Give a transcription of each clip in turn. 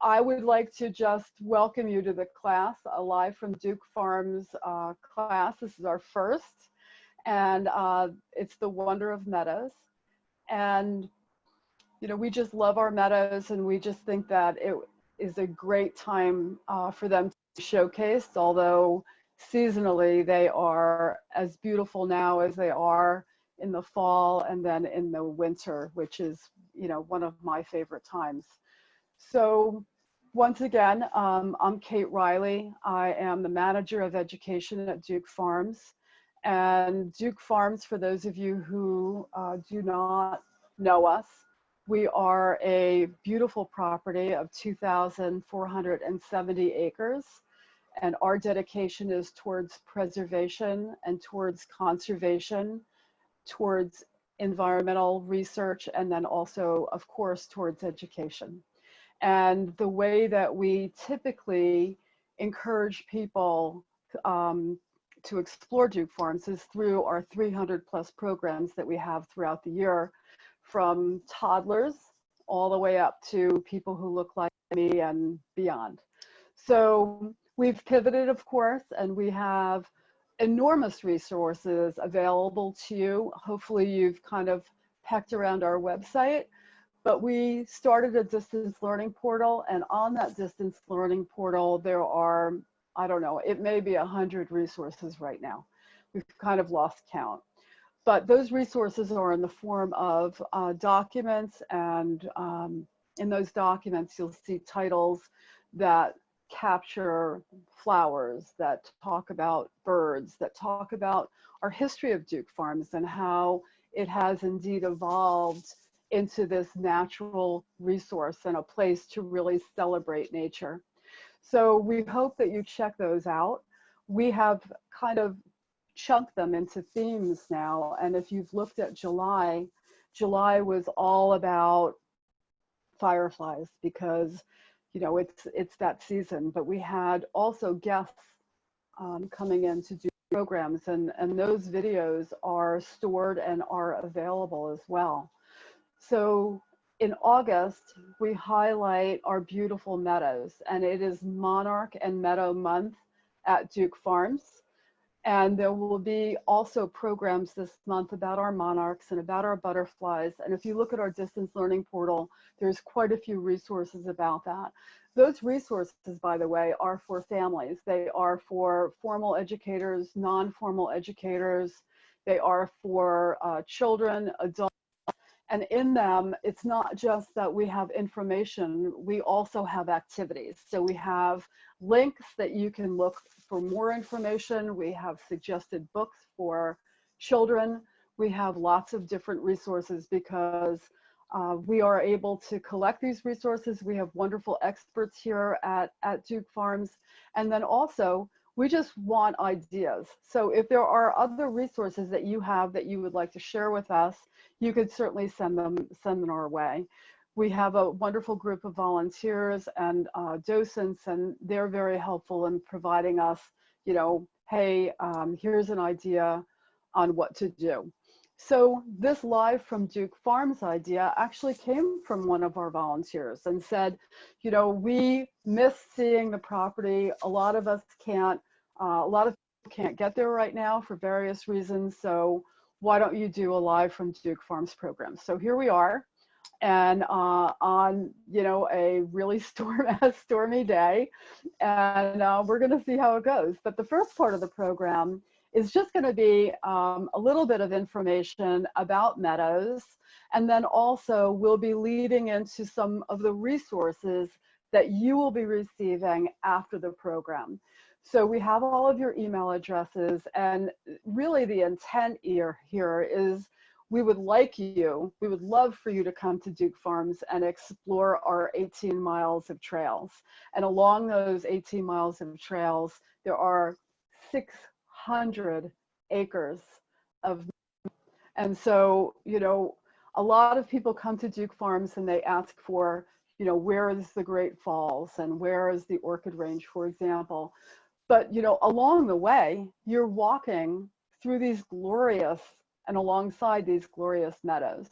I would like to just welcome you to the class, a live from Duke Farms class. This is our first, and it's the wonder of meadows. And, you know, we just love our meadows, and we just think that it is a great time for them to be showcased, although seasonally they are as beautiful now as they are in the fall and then in the winter, which is, you know, one of my favorite times. So once again, I'm Kate Riley. I am the manager of education at Duke Farms. And Duke Farms, for those of you who do not know us, we are a beautiful property of 2,470 acres. And our dedication is towards preservation and towards conservation, towards environmental research, and then also, of course, towards education. And the way that we typically encourage people to explore Duke Farms is through our 300+ programs that we have throughout the year, from toddlers all the way up to people who look like me and beyond. So we've pivoted, of course, and we have enormous resources available to you. Hopefully you've kind of pecked around our website. But we started a distance learning portal, and on that distance learning portal, there are, I don't know, it may be 100 resources right now. We've kind of lost count. But those resources are in the form of documents, and in those documents, you'll see titles that capture flowers, that talk about birds, that talk about our history of Duke Farms and how it has indeed evolved into this natural resource and a place to really celebrate nature. So we hope that you check those out. We have kind of chunked them into themes now. And if you've looked at July, July was all about fireflies because, you know, it's that season. But we had also guests coming in to do programs, and those videos are stored and are available as well. So in August, we highlight our beautiful meadows, and it is Monarch and Meadow Month at Duke Farms. And there will be also programs this month about our monarchs and about our butterflies. And if you look at our distance learning portal, there's quite a few resources about that. Those resources, by the way, are for families. They are for formal educators, non-formal educators. They are for children, adults. And in them, it's not just that we have information, we also have activities. So we have links that you can look for more information. We have suggested books for children. We have lots of different resources because we are able to collect these resources. We have wonderful experts here at Duke Farms. And then also, we just want ideas. So if there are other resources that you have that you would like to share with us, you could certainly send them our way. We have a wonderful group of volunteers and docents, and they're very helpful in providing us, you know, hey, here's an idea on what to do. So this live from Duke Farms idea actually came from one of our volunteers and said, you know, we miss seeing the property. A lot of us can't, a lot of people can't get there right now for various reasons. So why don't you do a live from Duke Farms program? So here we are, and on, you know, a really stormy day, and we're going to see how it goes. But the first part of the program is just going to be a little bit of information about meadows, and then also we'll be leading into some of the resources that you will be receiving after the program. So we have all of your email addresses, and really the intent here is we would love for you to come to Duke Farms and explore our 18 miles of trails. And along those 18 miles of trails, there are 600 acres of, and so, you know, a lot of people come to Duke Farms and they ask for, you know, where is the Great Falls and where is the Orchid Range, for example. But, you know, along the way, you're walking through these glorious and alongside these glorious meadows.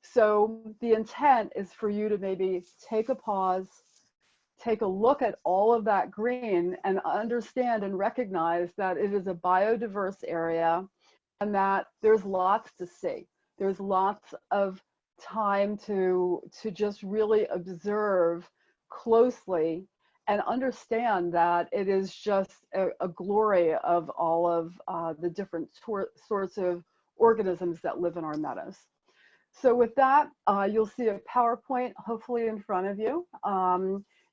So the intent is for you to maybe take a pause, take a look at all of that green and understand and recognize that it is a biodiverse area and that there's lots to see. There's lots of time to just really observe closely and understand that it is just a glory of all of the different sorts of organisms that live in our meadows. So with that, you'll see a PowerPoint hopefully in front of you.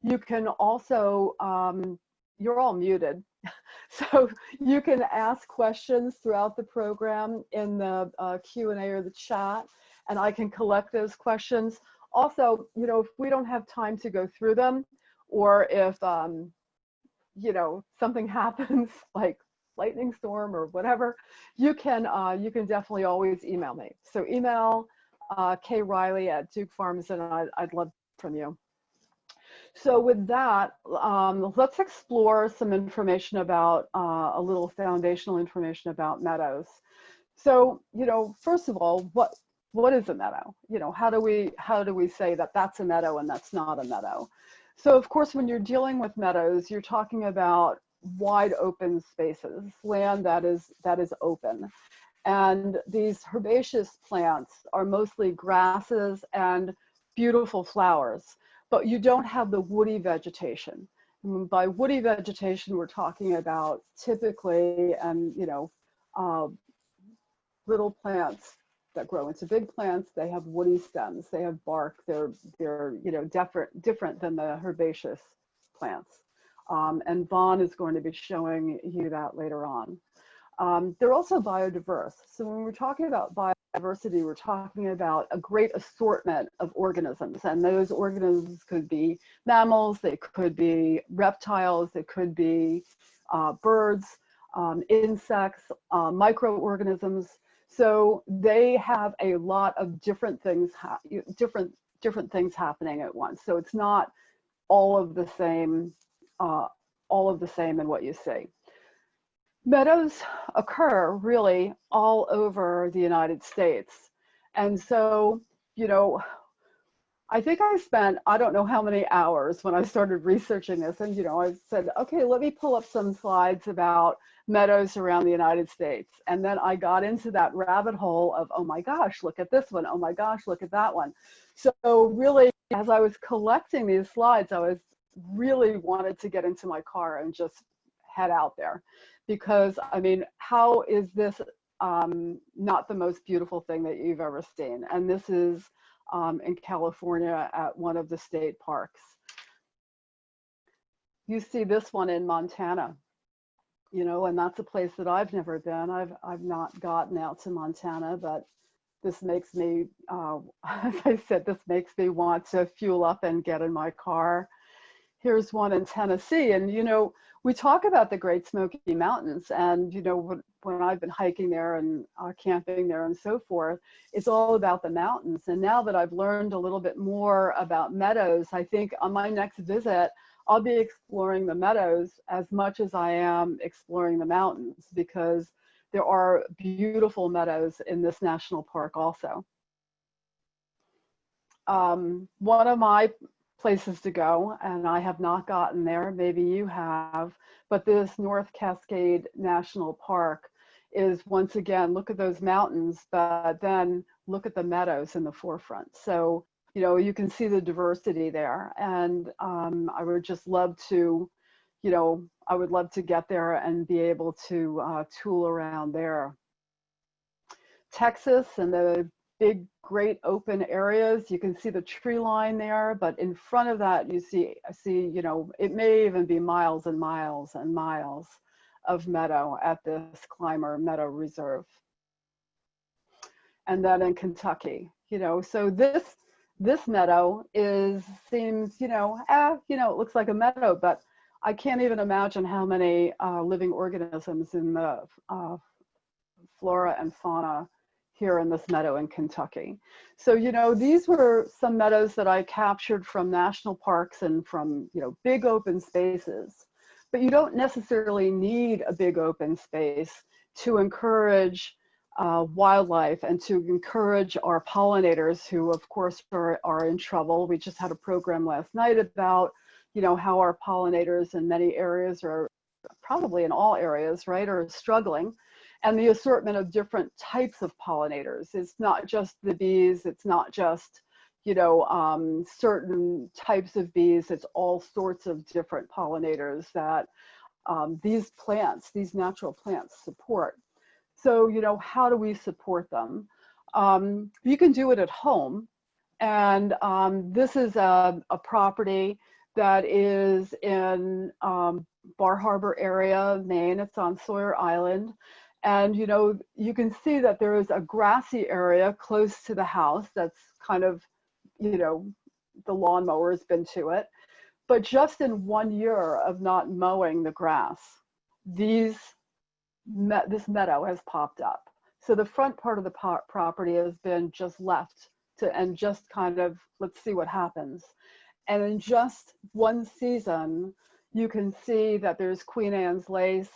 You can also, you're all muted, so you can ask questions throughout the program in the Q&A or the chat, and I can collect those questions. Also, you know, if we don't have time to go through them, or if, you know, something happens like lightning storm or whatever, you can definitely always email me. So email Riley at Duke Farms, and I'd love to hear from you. So with that, let's explore some information about, a little foundational information about meadows. So, you know, first of all, what is a meadow? You know, how do we say that that's a meadow and that's not a meadow? So of course, when you're dealing with meadows, you're talking about wide open spaces, land that is open. And these herbaceous plants are mostly grasses and beautiful flowers, but you don't have the woody vegetation. And by woody vegetation, we're talking about typically, and you know, little plants that grow into big plants. They have woody stems, they have bark, they're you know, different than the herbaceous plants. And Vaughn is going to be showing you that later on. They're also biodiverse. So when we're talking about biodiversity, we're talking about a great assortment of organisms. And those organisms could be mammals, they could be reptiles, they could be birds, insects, microorganisms. So they have a lot of different things, different things happening at once. So it's not all of the same in what you see. Meadows occur really all over the United States. And so, you know, I think I spent, I don't know how many hours when I started researching this. And, you know, I said, okay, let me pull up some slides about meadows around the United States. And then I got into that rabbit hole of, oh my gosh, look at this one. Oh my gosh, look at that one. So really, as I was collecting these slides, I was really wanted to get into my car and just head out there. Because, I mean, how is this not the most beautiful thing that you've ever seen? And this is in California at one of the state parks. You see this one in Montana, you know, and that's a place that I've never been. I've not gotten out to Montana, but this makes me, as I said, this makes me want to fuel up and get in my car. Here's one in Tennessee, and you know, we talk about the Great Smoky Mountains, and you know, when I've been hiking there and camping there and so forth, it's all about the mountains. And now that I've learned a little bit more about meadows, I think on my next visit, I'll be exploring the meadows as much as I am exploring the mountains, because there are beautiful meadows in this national park also. One of my places to go, and I have not gotten there, maybe you have, but this North Cascade National Park is, once again, look at those mountains, but then look at the meadows in the forefront. So, you know, you can see the diversity there. And I would just love to, you know, I would love to get there and be able to tool around there. Texas and the big, great open areas. You can see the tree line there, but in front of that, I see, you know, it may even be miles and miles and miles of meadow at this Clymer Meadow Reserve. And then in Kentucky, you know, so this meadow seems, you know, it looks like a meadow, but I can't even imagine how many living organisms in the flora and fauna here in this meadow in Kentucky. So, you know, these were some meadows that I captured from national parks and from, you know, big open spaces. But you don't necessarily need a big open space to encourage wildlife and to encourage our pollinators, who of course are in trouble. We just had a program last night about you know, how our pollinators in many areas, are probably in all areas, right, are struggling. And the assortment of different types of pollinators. It's not just the bees, it's not just, you know, certain types of bees, it's all sorts of different pollinators that these plants, these natural plants support. So, you know, how do we support them? You can do it at home. And this is a property that is in Bar Harbor area, Maine. It's on Sawyer Island. And, you know, you can see that there is a grassy area close to the house that's kind of, you know, the lawnmower has been to it. But just in 1 year of not mowing the grass, this meadow has popped up. So the front part of the property has been just left to, and just kind of, let's see what happens. And in just one season, you can see that there's Queen Anne's lace,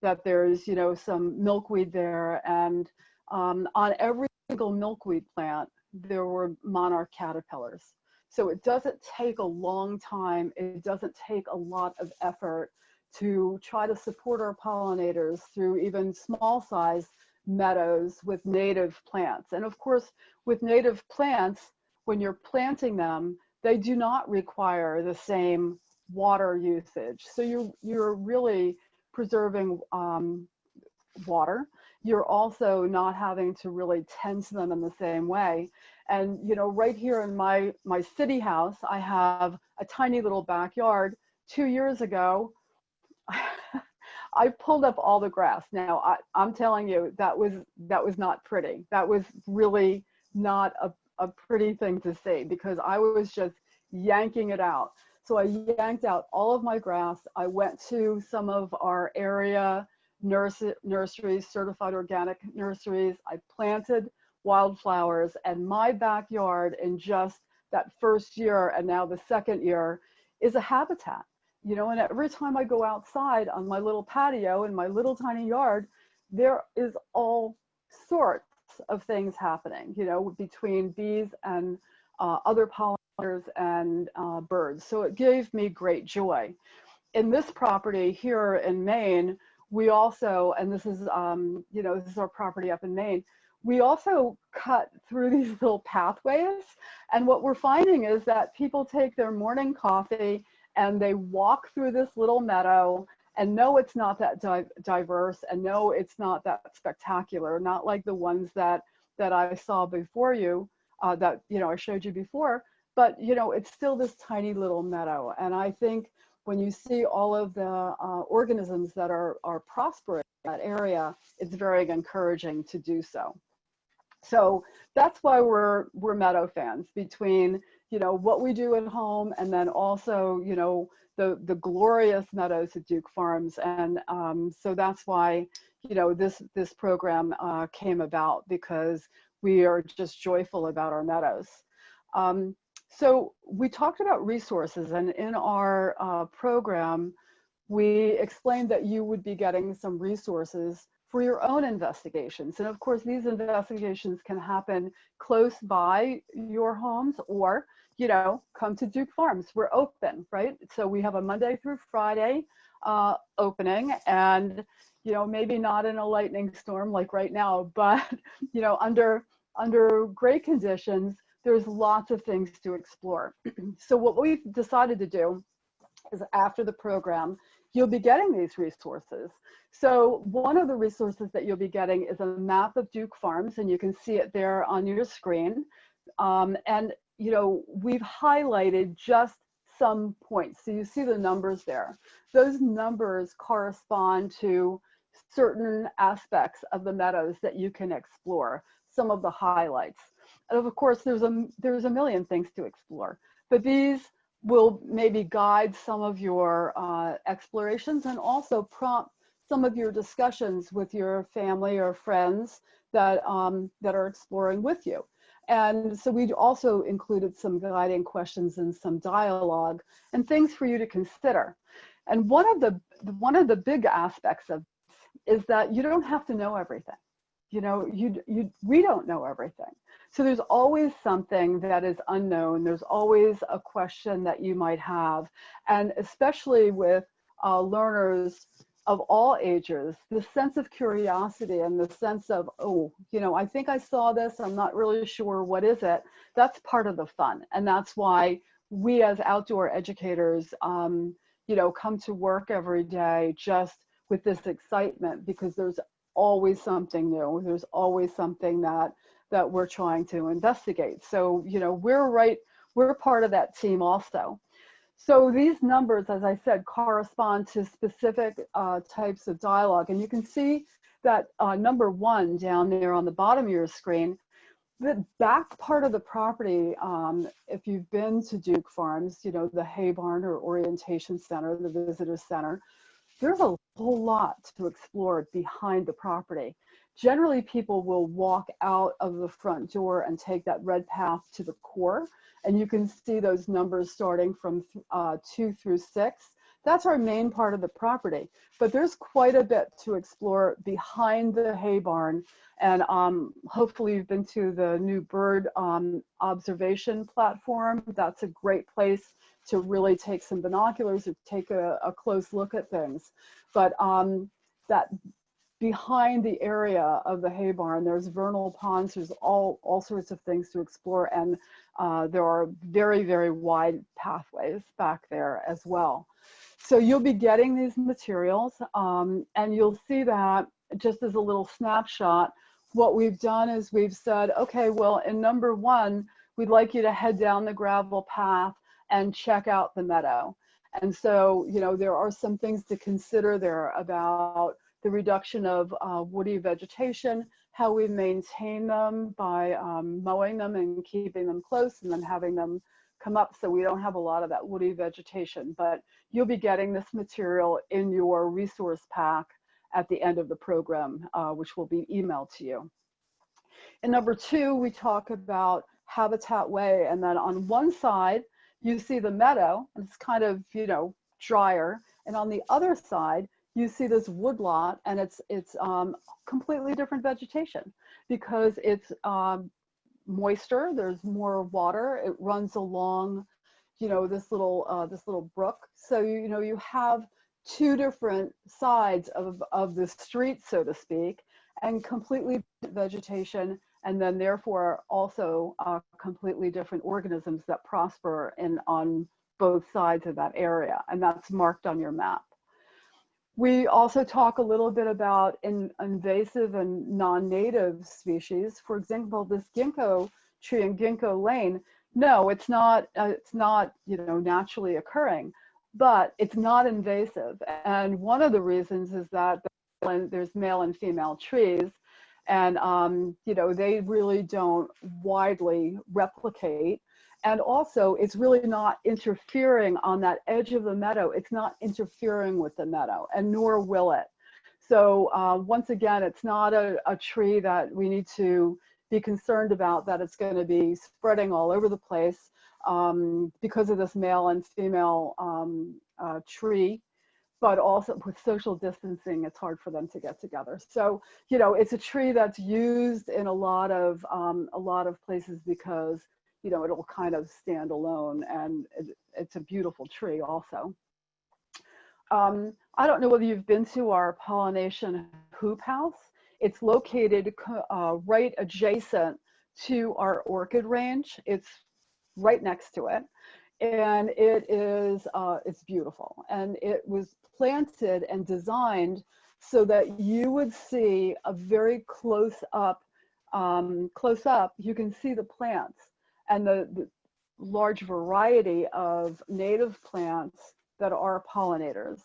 that there's, you know, some milkweed there. And on every single milkweed plant, there were monarch caterpillars. So it doesn't take a long time. It doesn't take a lot of effort to try to support our pollinators through even small size meadows with native plants. And of course, with native plants, when you're planting them, they do not require the same water usage. So you're really preserving water. You're also not having to really tend to them in the same way. And, you know, right here in my city house, I have a tiny little backyard. 2 years ago, I pulled up all the grass. Now, I'm telling you, that was not pretty. That was really not a pretty thing to see, because I was just yanking it out. So I yanked out all of my grass. I went to some of our area nurseries, certified organic nurseries. I planted wildflowers, and my backyard in just that first year, and now the second year, is a habitat. You know, and every time I go outside on my little patio in my little tiny yard, there is all sorts of things happening, you know, between bees and other pollinators and birds. So it gave me great joy. In this property here in Maine, we also, and this is, you know, this is our property up in Maine, we also cut through these little pathways. And what we're finding is that people take their morning coffee and they walk through this little meadow, and no, it's not that diverse, and no, it's not that spectacular, not like the ones that I saw before you, that, you know, I showed you before, but, you know, it's still this tiny little meadow. And I think when you see all of the organisms that are prospering in that area, it's very encouraging to do so. So that's why we're meadow fans, between, you know, what we do at home, and then also, you know, the glorious meadows at Duke Farms. And so that's why, you know, this program came about, because we are just joyful about our meadows. So we talked about resources, and in our program, we explained that you would be getting some resources for your own investigations. And of course, these investigations can happen close by your homes, or, you know, come to Duke Farms. We're open, right? So we have a Monday through Friday opening, and, you know, maybe not in a lightning storm like right now, but, you know, under great conditions, there's lots of things to explore. So what we've decided to do is, after the program, you'll be getting these resources. So one of the resources that you'll be getting is a map of Duke Farms, and you can see it there on your screen. And, you know, we've highlighted just some points. So you see the numbers there. Those numbers correspond to certain aspects of the meadows that you can explore, some of the highlights. And of course, there's a million things to explore, but these will maybe guide some of your explorations, and also prompt some of your discussions with your family or friends that are exploring with you. And so we also included some guiding questions and some dialogue and things for you to consider. And one of the big aspects of this is that you don't have to know everything. you know, we don't know everything. So there's always something that is unknown. There's always a question that you might have. And especially with learners of all ages, the sense of curiosity and the sense of, oh, you know, I think I saw this, I'm not really sure, what is it? That's part of the fun. And that's why we as outdoor educators, you know, come to work every day just with this excitement, because there's always something new. There's always something that we're trying to investigate. So, you know, we're part of that team also. So these numbers, as I said, correspond to specific types of dialogue. And you can see that number 1 down there on the bottom of your screen, the back part of the property, if you've been to Duke Farms, you know, the hay barn or orientation center, the visitor center, there's a whole lot to explore behind the property. Generally, people will walk out of the front door and take that red path to the core. And you can see those numbers starting from 2 through 6. That's our main part of the property. But there's quite a bit to explore behind the hay barn. And hopefully you've been to the new bird observation platform. That's a great place to really take some binoculars or take a close look at things. But that behind the area of the hay barn, there's vernal ponds, there's all sorts of things to explore, and there are very, very wide pathways back there as well. So you'll be getting these materials, and you'll see that just as a little snapshot, what we've done is we've said, okay, well, in number 1, we'd like you to head down the gravel path and check out the meadow. And so, you know, there are some things to consider there about the reduction of woody vegetation, how we maintain them by mowing them and keeping them close and then having them come up so we don't have a lot of that woody vegetation. But you'll be getting this material in your resource pack at the end of the program, which will be emailed to you. In number 2, we talk about Habitat Way, and then on one side, you see the meadow, and it's kind of, you know, drier. And on the other side, you see this woodlot, and it's completely different vegetation because it's moister. There's more water. It runs along, you know, this little brook. So you know you have 2 different sides of the street, so to speak, and completely vegetation, and then therefore also completely different organisms that prosper on both sides of that area, and that's marked on your map. We also talk a little bit about invasive and non-native species. For example, this ginkgo tree in Ginkgo Lane, no, it's not you know, naturally occurring, but it's not invasive. And one of the reasons is that there's male and female trees, and you know, they really don't widely replicate. And also, it's really not interfering on that edge of the meadow. It's not interfering with the meadow, and nor will it. So once again, it's not a tree that we need to be concerned about, that it's going to be spreading all over the place because of this male and female tree. But also with social distancing, it's hard for them to get together. So, you know, it's a tree that's used in a lot of places because, you know, it'll kind of stand alone, and it's a beautiful tree also. I don't know whether you've been to our Pollination Hoop House. It's located right adjacent to our orchid range. It's right next to it. And it is, it's beautiful. And it was planted and designed so that you would see a very close up, you can see the plants and the large variety of native plants that are pollinators.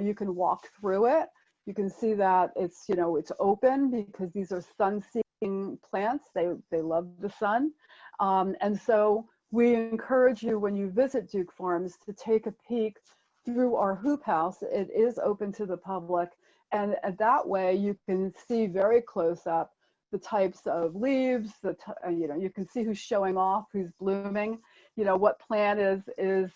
You can walk through it. You can see that it's, you know, it's open because these are sun-seeking plants. They love the sun. And so we encourage you, when you visit Duke Farms, to take a peek through our hoop house. It is open to the public, and that way you can see very close up the types of leaves, you know, you can see who's showing off, who's blooming, you know, what plant is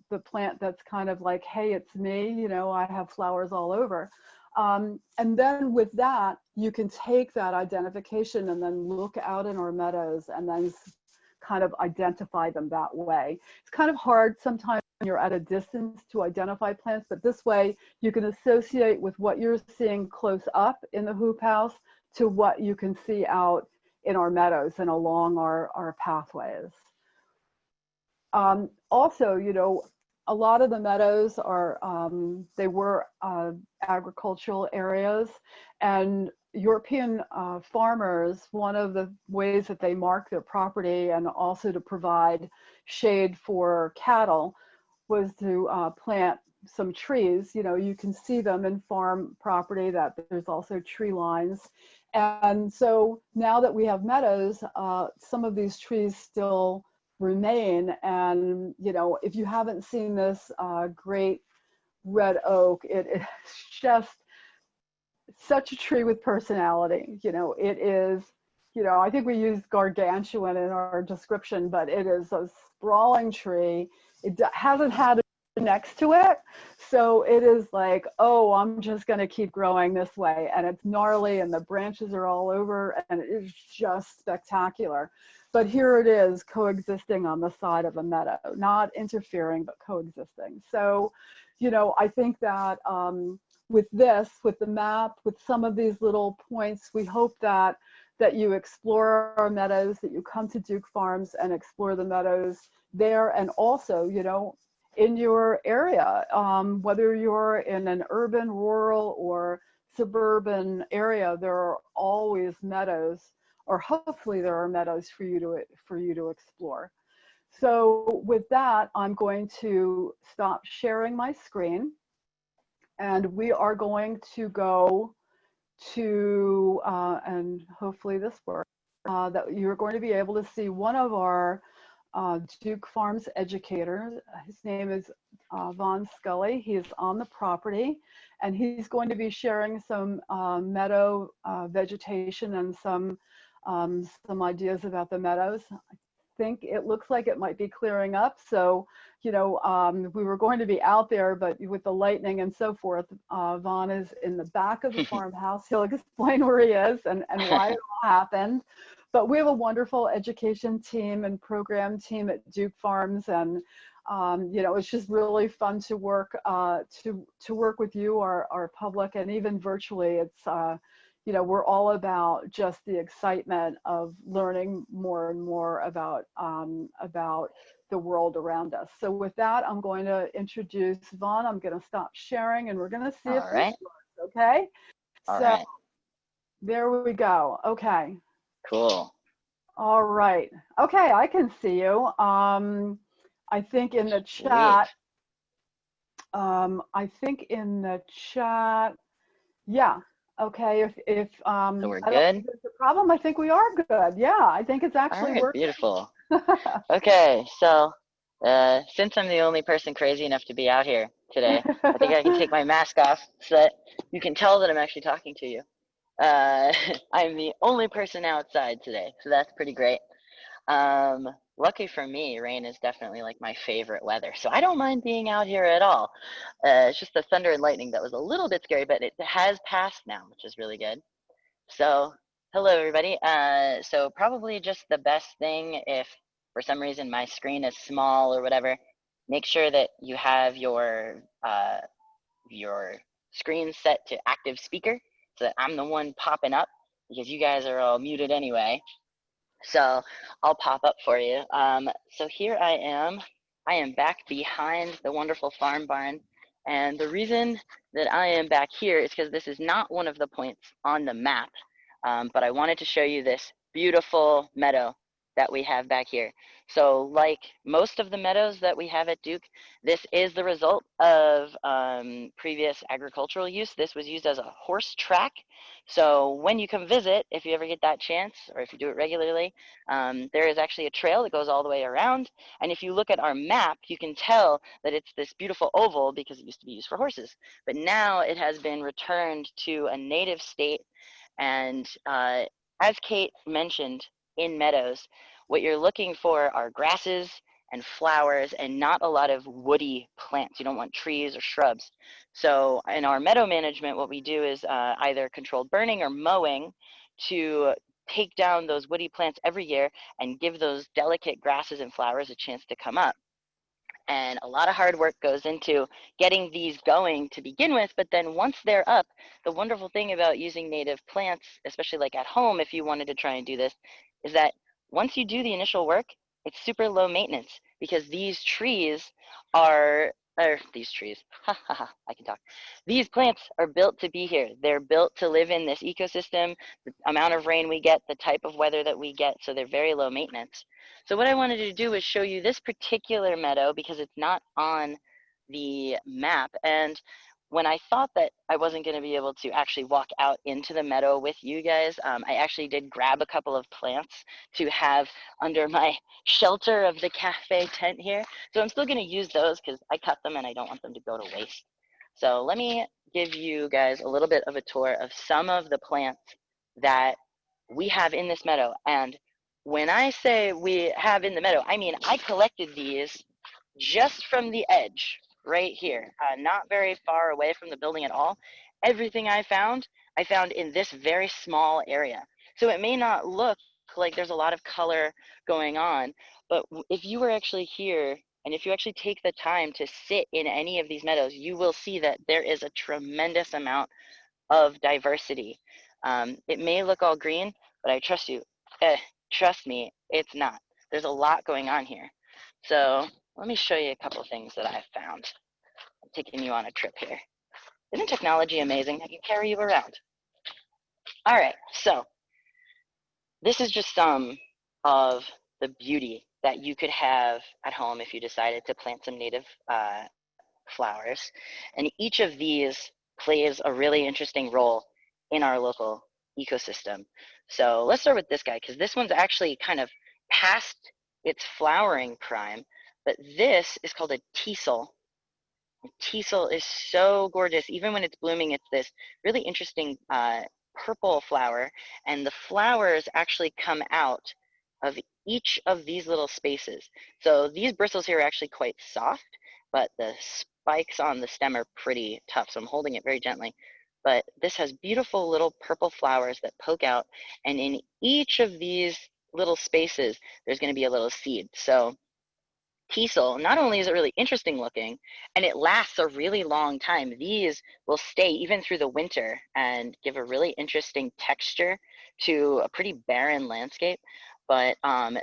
the plant that's kind of like, hey, it's me, you know, I have flowers all over. And then with that, you can take that identification and then look out in our meadows and then kind of identify them that way. It's kind of hard sometimes when you're at a distance to identify plants, but this way you can associate with what you're seeing close up in the hoop house to what you can see out in our meadows and along our pathways. Also, you know, a lot of the meadows are, they were agricultural areas, and European farmers, one of the ways that they mark their property and also to provide shade for cattle was to plant some trees. You know, you can see them in farm property that there's also tree lines. And so now that we have meadows, some of these trees still remain. And, you know, if you haven't seen this great red oak, it's just such a tree with personality. You know, it is, you know, I think we used gargantuan in our description, but it is a sprawling tree. It hasn't had a next to it. So it is like, oh, I'm just going to keep growing this way. And it's gnarly and the branches are all over and it is just spectacular. But here it is coexisting on the side of a meadow, not interfering, but coexisting. So, you know, I think that with this, with the map, with some of these little points, we hope that you explore our meadows, that you come to Duke Farms and explore the meadows there, and also, you know, in your area, whether you're in an urban, rural, or suburban area, there are always meadows, or hopefully there are meadows for you to explore. So with that, I'm going to stop sharing my screen, and we are going to go to, and hopefully this works, that you're going to be able to see one of our Duke Farms educators. His name is Vaughn Scully. He is on the property, and he's going to be sharing some meadow vegetation and some ideas about the meadows. I think it looks like it might be clearing up. So, you know, we were going to be out there, but with the lightning and so forth, Vaughn is in the back of the farmhouse. He'll explain where he is and why it all happened. But we have a wonderful education team and program team at Duke Farms, and you know, it's just really fun to work with you, our public, and even virtually. It's you know, we're all about just the excitement of learning more and more about the world around us. So with that, I'm going to introduce Vaughn. I'm going to stop sharing, and we're going to see if this works. Okay. All so right. There we go. Okay. Cool. All right. Okay, I can see you. I think in the chat. Yeah. Okay. If so we're good. If there's a problem, I think we are good. Yeah, I think it's actually All right, working. beautiful. Okay, so since I'm the only person crazy enough to be out here today, I think I can take my mask off so that you can tell that I'm actually talking to you. I'm the only person outside today, so that's pretty great. Lucky for me, rain is definitely like my favorite weather, so I don't mind being out here at all. It's just the thunder and lightning that was a little bit scary, but it has passed now, which is really good. So hello everybody. So probably just the best thing, if for some reason my screen is small or whatever, make sure that you have your screen set to active speaker so that I'm the one popping up, because you guys are all muted anyway. So I'll pop up for you. So here I am. I am back behind the wonderful farm barn. And the reason that I am back here is because this is not one of the points on the map, but I wanted to show you this beautiful meadow that we have back here. So like most of the meadows that we have at Duke, this is the result of previous agricultural use. This was used as a horse track. So when you come visit, if you ever get that chance, or if you do it regularly, there is actually a trail that goes all the way around. And if you look at our map, you can tell that it's this beautiful oval because it used to be used for horses. But now it has been returned to a native state. And as Kate mentioned, in meadows, what you're looking for are grasses and flowers and not a lot of woody plants. You don't want trees or shrubs. So in our meadow management, what we do is either controlled burning or mowing to take down those woody plants every year and give those delicate grasses and flowers a chance to come up. And a lot of hard work goes into getting these going to begin with, but then once they're up, the wonderful thing about using native plants, especially like at home if you wanted to try and do this, is that once you do the initial work, it's super low maintenance because these trees are, or these trees, I can talk. These plants are built to be here. They're built to live in this ecosystem, the amount of rain we get, the type of weather that we get, so they're very low maintenance. So what I wanted to do was show you this particular meadow because it's not on the map. And when I thought that I wasn't going to be able to actually walk out into the meadow with you guys, I actually did grab a couple of plants to have under my shelter of the cafe tent here. So I'm still going to use those because I cut them and I don't want them to go to waste. So let me give you guys a little bit of a tour of some of the plants that we have in this meadow. And when I say we have in the meadow, I mean I collected these just from the edge right here, not very far away from the building at all. Everything I found in this very small area. So it may not look like there's a lot of color going on, but if you were actually here and if you actually take the time to sit in any of these meadows, you will see that there is a tremendous amount of diversity. It may look all green, but I trust you. Trust me, it's not. There's a lot going on here. So let me show you a couple of things that I've found. I'm taking you on a trip here. Isn't technology amazing? I can carry you around. All right, so this is just some of the beauty that you could have at home if you decided to plant some native flowers. And each of these plays a really interesting role in our local ecosystem. So let's start with this guy, because this one's actually kind of past its flowering prime, but this is called a Tesol. Tesol is so gorgeous. Even when it's blooming, it's this really interesting purple flower, and the flowers actually come out of each of these little spaces. So these bristles here are actually quite soft, but the spikes on the stem are pretty tough, so I'm holding it very gently. But this has beautiful little purple flowers that poke out, and in each of these little spaces, there's going to be a little seed. So Tesol, not only is it really interesting looking, and it lasts a really long time, these will stay even through the winter and give a really interesting texture to a pretty barren landscape. But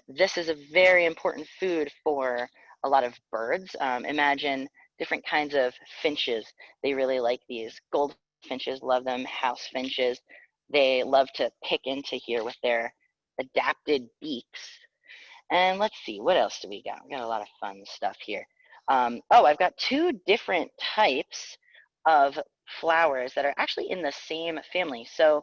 this is a very important food for a lot of birds. Imagine different kinds of finches. They really like these. Goldfinches love them, house finches. They love to pick into here with their adapted beaks. And let's see, what else do we got? We got a lot of fun stuff here. Oh, I've got two different types of flowers that are actually in the same family. So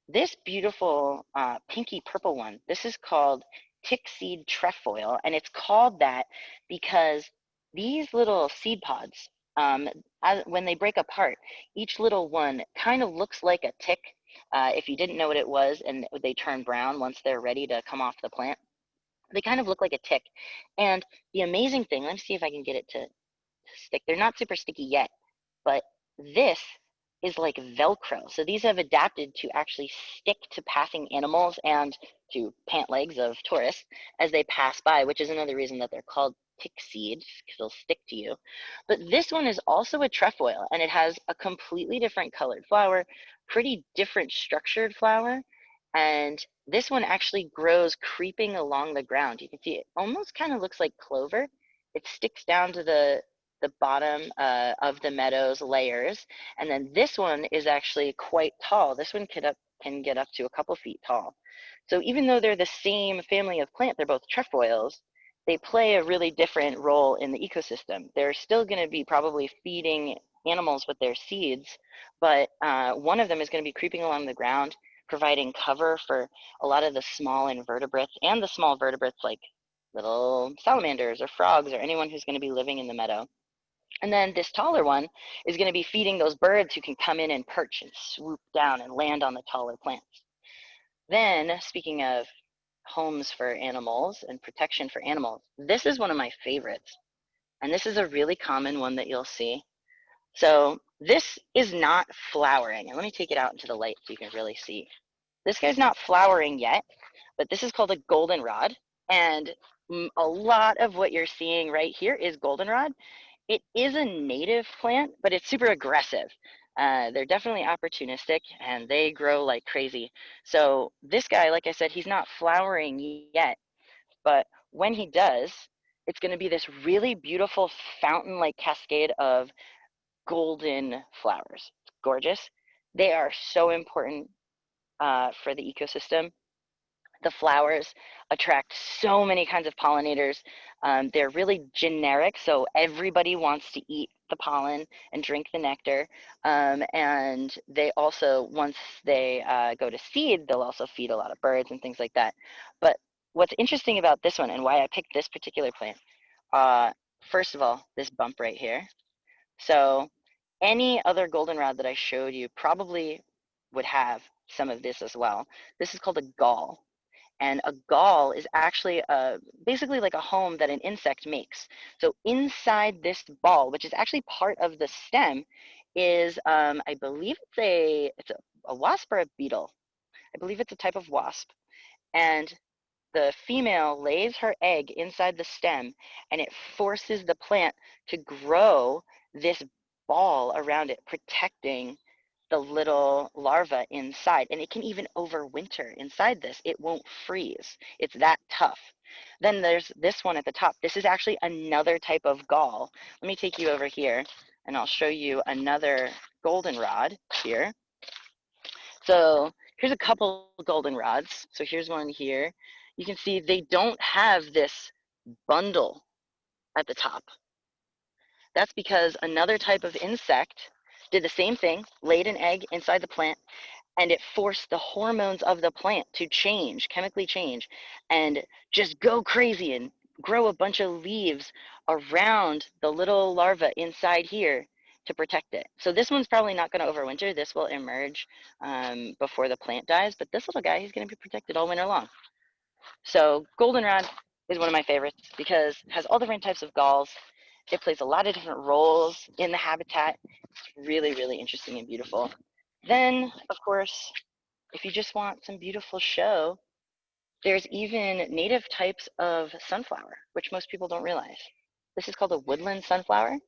this beautiful pinky purple one, this is called tick seed trefoil, and it's called that because these little seed pods, when they break apart, each little one kind of looks like a tick if you didn't know what it was, and they turn brown once they're ready to come off the plant. They kind of look like a tick. And the amazing thing, let me see if I can get it to stick. They're not super sticky yet, but this is like Velcro. So these have adapted to actually stick to passing animals and to pant legs of tourists as they pass by, which is another reason that they're called tick seeds, because they'll stick to you. But this one is also a trefoil, and it has a completely different colored flower, pretty different structured flower. And this one actually grows creeping along the ground. You can see it almost kind of looks like clover. It sticks down to the bottom of the meadow's layers. And then this one is actually quite tall. This one can get up to a couple feet tall. So even though they're the same family of plant, they're both trefoils, they play a really different role in the ecosystem. They're still going to be probably feeding animals with their seeds, but one of them is going to be creeping along the ground, providing cover for a lot of the small invertebrates and the small vertebrates like little salamanders or frogs or anyone who's going to be living in the meadow. And then this taller one is going to be feeding those birds who can come in and perch and swoop down and land on the taller plants. Then, speaking of homes for animals and protection for animals. This is one of my favorites. And this is a really common one that you'll see. So this is not flowering. And let me take it out into the light so you can really see. This guy's not flowering yet, but this is called a goldenrod. And a lot of what you're seeing right here is goldenrod. It is a native plant, but it's super aggressive. They're definitely opportunistic and they grow like crazy. So this guy, like I said, he's not flowering yet, but when he does, it's going to be this really beautiful fountain-like cascade of golden flowers. It's gorgeous. They are so important for the ecosystem. The flowers attract so many kinds of pollinators. They're really generic, so everybody wants to eat the pollen and drink the nectar. And they also, once they go to seed, they'll also feed a lot of birds and things like that. But what's interesting about this one and why I picked this particular plant, first of all, this bump right here. So any other goldenrod that I showed you probably would have some of this as well. This is called a gall. And a gall is actually basically like a home that an insect makes. So inside this ball, which is actually part of the stem, is I believe it's a wasp or a beetle. I believe it's a type of wasp. And the female lays her egg inside the stem and it forces the plant to grow this ball around it, protecting the little larva inside. And it can even overwinter inside this. It won't freeze. It's that tough. Then there's this one at the top. This is actually another type of gall. Let me take you over here and I'll show you another goldenrod here. So here's a couple goldenrods. So here's one here. You can see they don't have this bundle at the top. That's because another type of insect did the same thing, laid an egg inside the plant, and it forced the hormones of the plant to change, chemically change, and just go crazy and grow a bunch of leaves around the little larva inside here to protect it. So this one's probably not going to overwinter. This will emerge before the plant dies, but this little guy, he's going to be protected all winter long. So goldenrod is one of my favorites because it has all different types of galls. It plays a lot of different roles in the habitat. It's really, really interesting and beautiful. Then, of course, if you just want some beautiful show, there's even native types of sunflower, which most people don't realize. This is called a woodland sunflower.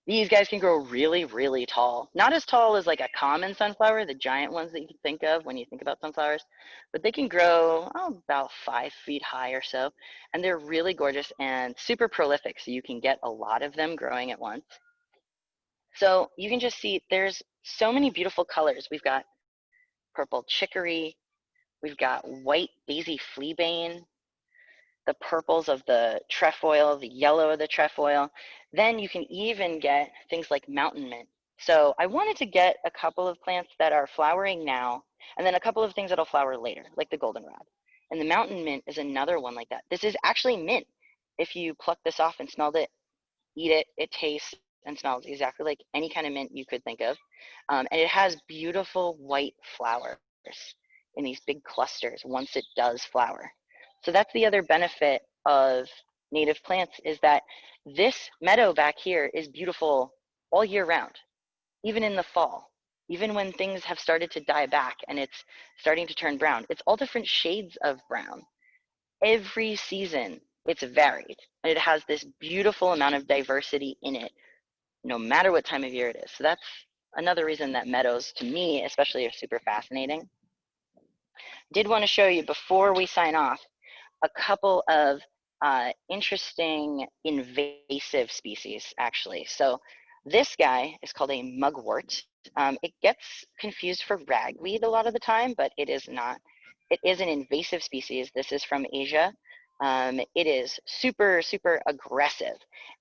These guys can grow really, really tall. Not as tall as like a common sunflower, the giant ones that you can think of when you think about sunflowers, but they can grow about 5 feet high or so. And they're really gorgeous and super prolific, so you can get a lot of them growing at once. So you can just see there's so many beautiful colors. We've got purple chicory, we've got white daisy fleabane, the purples of the trefoil, the yellow of the trefoil. Then you can even get things like mountain mint. So I wanted to get a couple of plants that are flowering now, and then a couple of things that'll flower later, like the goldenrod. And the mountain mint is another one like that. This is actually mint. If you pluck this off and smelled it, eat it, it tastes and smells exactly like any kind of mint you could think of. And it has beautiful white flowers in these big clusters once it does flower. So that's the other benefit of native plants, is that this meadow back here is beautiful all year round, even in the fall, even when things have started to die back and it's starting to turn brown. It's all different shades of brown. Every season it's varied, and it has this beautiful amount of diversity in it, no matter what time of year it is. So that's another reason that meadows, to me especially, are super fascinating. Did want to show you, before we sign off, a couple of interesting invasive species, actually. So this guy is called a mugwort. It gets confused for ragweed a lot of the time, but it is not. It is an invasive species. This is from Asia. It is super, super aggressive.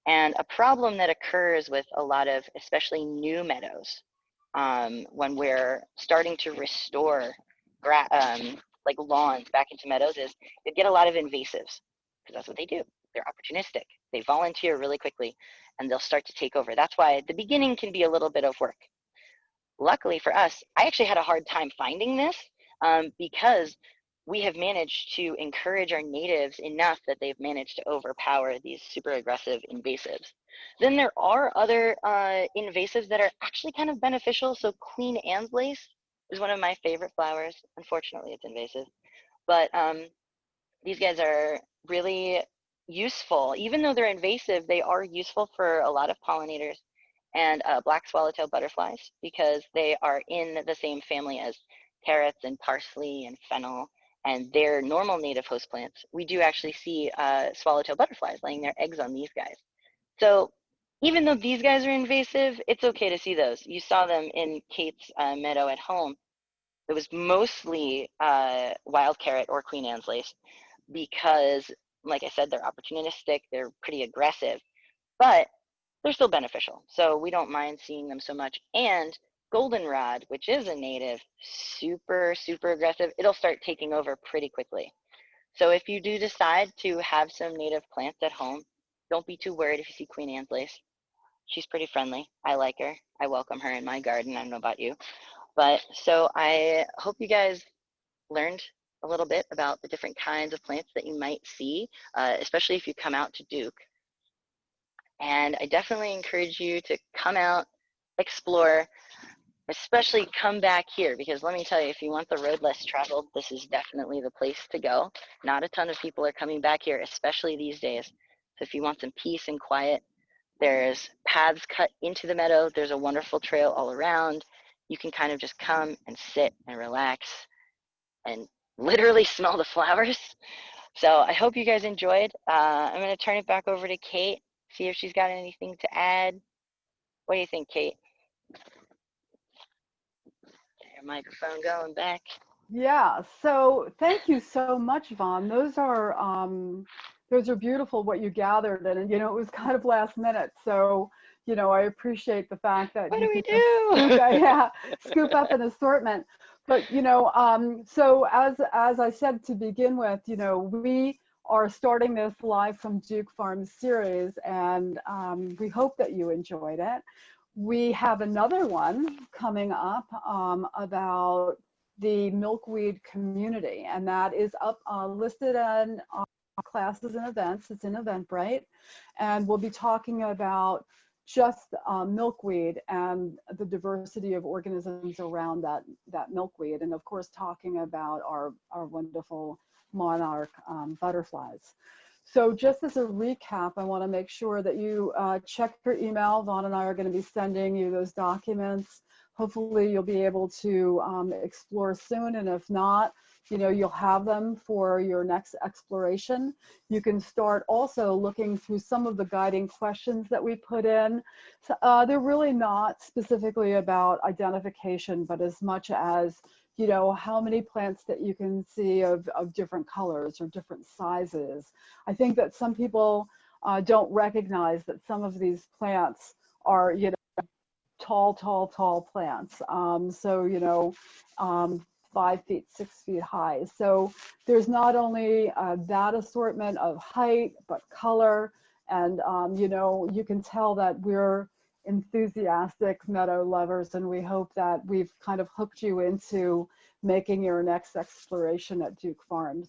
And a problem that occurs with a lot of, especially new meadows, when we're starting to restore like lawns back into meadows, is you get a lot of invasives, because that's what they do. They're opportunistic. They volunteer really quickly, and they'll start to take over. That's why the beginning can be a little bit of work. Luckily for us, I actually had a hard time finding this because we have managed to encourage our natives enough that they've managed to overpower these super aggressive invasives. Then there are other invasives that are actually kind of beneficial. So Queen Anne's lace is one of my favorite flowers. Unfortunately, it's invasive. But these guys are really useful. Even though they're invasive, they are useful for a lot of pollinators and black swallowtail butterflies because they are in the same family as carrots and parsley and fennel, and they're normal native host plants. We do actually see swallowtail butterflies laying their eggs on these guys. So even though these guys are invasive, it's okay to see those. You saw them in Kate's meadow at home. It was mostly wild carrot or Queen Anne's lace because, like I said, they're opportunistic, they're pretty aggressive, but they're still beneficial. So we don't mind seeing them so much. And Goldenrod, which is a native, super, super aggressive, it'll start taking over pretty quickly. So if you do decide to have some native plants at home, don't be too worried if you see Queen Anne's lace. She's pretty friendly. I like her. I welcome her in my garden. I don't know about you. But so I hope you guys learned a little bit about the different kinds of plants that you might see, especially if you come out to Duke. And I definitely encourage you to come out, explore, especially come back here, because let me tell you, if you want the road less traveled, this is definitely the place to go. Not a ton of people are coming back here, especially these days. So if you want some peace and quiet, there's paths cut into the meadow. There's a wonderful trail all around. You can kind of just come and sit and relax and literally smell the flowers. So I hope you guys enjoyed. I'm going to turn it back over to Kate, see if she's got anything to add. What do you think, Kate? Get your microphone going back. Yeah, so thank you so much, Vaughn. Those are beautiful what you gathered, and you know, it was kind of last minute, so you know, I appreciate the fact that What you do we could just scoop up an assortment. But you know, so as I said to begin with, you know, we are starting this Live from Duke Farms series, and we hope that you enjoyed it. We have another one coming up about the milkweed community, and that is up listed on classes and events. It's in Eventbrite, and we'll be talking about just milkweed and the diversity of organisms around that milkweed, and of course talking about our wonderful monarch butterflies. So just as a recap, I want to make sure that you check your email. Vaughn and I are going to be sending you those documents. Hopefully you'll be able to explore soon, and if not, you know, you'll have them for your next exploration. You can start also looking through some of the guiding questions that we put in. So, they're really not specifically about identification, but as much as, you know, how many plants that you can see of different colors or different sizes. I think that some people don't recognize that some of these plants are, you know, tall plants. So, you know, 5 feet, 6 feet high. So there's not only that assortment of height, but color. And, you know, you can tell that we're enthusiastic meadow lovers, and we hope that we've kind of hooked you into making your next exploration at Duke Farms.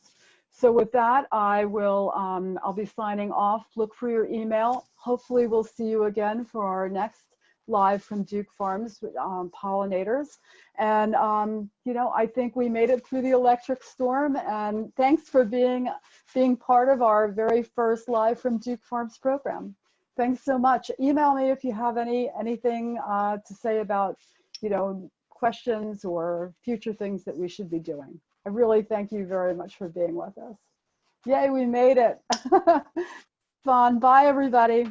So with that, I'll be signing off. Look for your email. Hopefully we'll see you again for our next Live from Duke Farms pollinators. And, you know, I think we made it through the electric storm, and thanks for being part of our very first Live from Duke Farms program. Thanks so much. Email me if you have anything to say about, you know, questions or future things that we should be doing. I really thank you very much for being with us. Yay, we made it. Fun. Bye, everybody.